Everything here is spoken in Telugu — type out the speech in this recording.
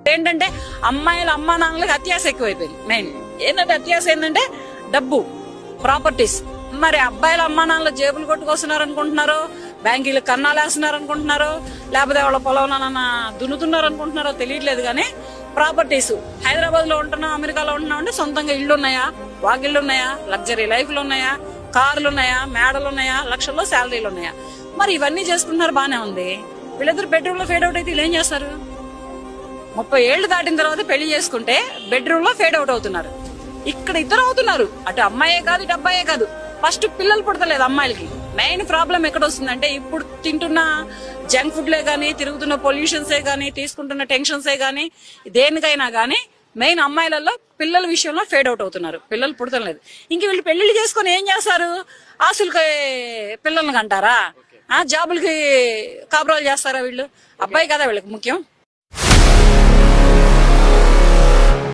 ఒకటి ఏంటంటే అమ్మాయిల అమ్మా నాన్నలకు అత్యాశ ఎక్కువైపోయింది. మెయిన్ ఏంటంటే అత్యాశ ఏంటంటే డబ్బు, ప్రాపర్టీస్. మరి అబ్బాయిల అమ్మా నాన్నల జేబులు కొట్టుకొస్తున్నారు అనుకుంటున్నారో, బ్యాంకీలు కన్నాలు వేస్తున్నారు అనుకుంటున్నారో, లేకపోతే వాళ్ళ పొలంలో దున్నుతున్నారు అనుకుంటున్నారో తెలియట్లేదు. కానీ ప్రాపర్టీస్ హైదరాబాద్ లో ఉంటున్నాం, అమెరికాలో ఉంటున్నాం అంటే సొంతంగా ఇళ్లు ఉన్నాయా, వాకిళ్ళు ఉన్నాయా, లగ్జరీ లైఫ్లు ఉన్నాయా, కార్లు ఉన్నాయా, మేడలు ఉన్నాయా, లక్షల్లో శాలరీలు ఉన్నాయా? మరి ఇవన్నీ చేసుకుంటున్నారు, బానే ఉంది. వీళ్ళిద్దరు బెడ్రూమ్ లో ఫేడ్ అవుట్ అయితే వీళ్ళు ఏం చేస్తారు? 30 ఏళ్లు దాటిన తర్వాత పెళ్లి చేసుకుంటే బెడ్రూమ్ లో ఫేడ్ అవుట్ అవుతున్నారు. ఇక్కడ ఇద్దరు అవుతున్నారు, అటు అమ్మాయే కాదు ఇటు అబ్బాయే కాదు. ఫస్ట్ పిల్లలు పుడతలేదు అమ్మాయిలకి. మెయిన్ ప్రాబ్లం ఎక్కడ వస్తుందంటే ఇప్పుడు తింటున్న జంక్ ఫుడ్లే గానీ, తిరుగుతున్న పొల్యూషన్సే గానీ, తీసుకుంటున్న టెన్షన్సే గానీ, దేనికైనా గానీ మెయిన్ అమ్మాయిలలో పిల్లల విషయంలో ఫేడ్ అవుట్ అవుతున్నారు. పిల్లలు పుడతలేదు. ఇంక వీళ్ళు పెళ్లిళ్ళు చేసుకుని ఏం చేస్తారు? ఆస్తులకి పిల్లల్ని కంటారా? జాబులకి కాపురాలు చేస్తారా? వీళ్ళు అబ్బాయి కదా వీళ్ళకి ముఖ్యం.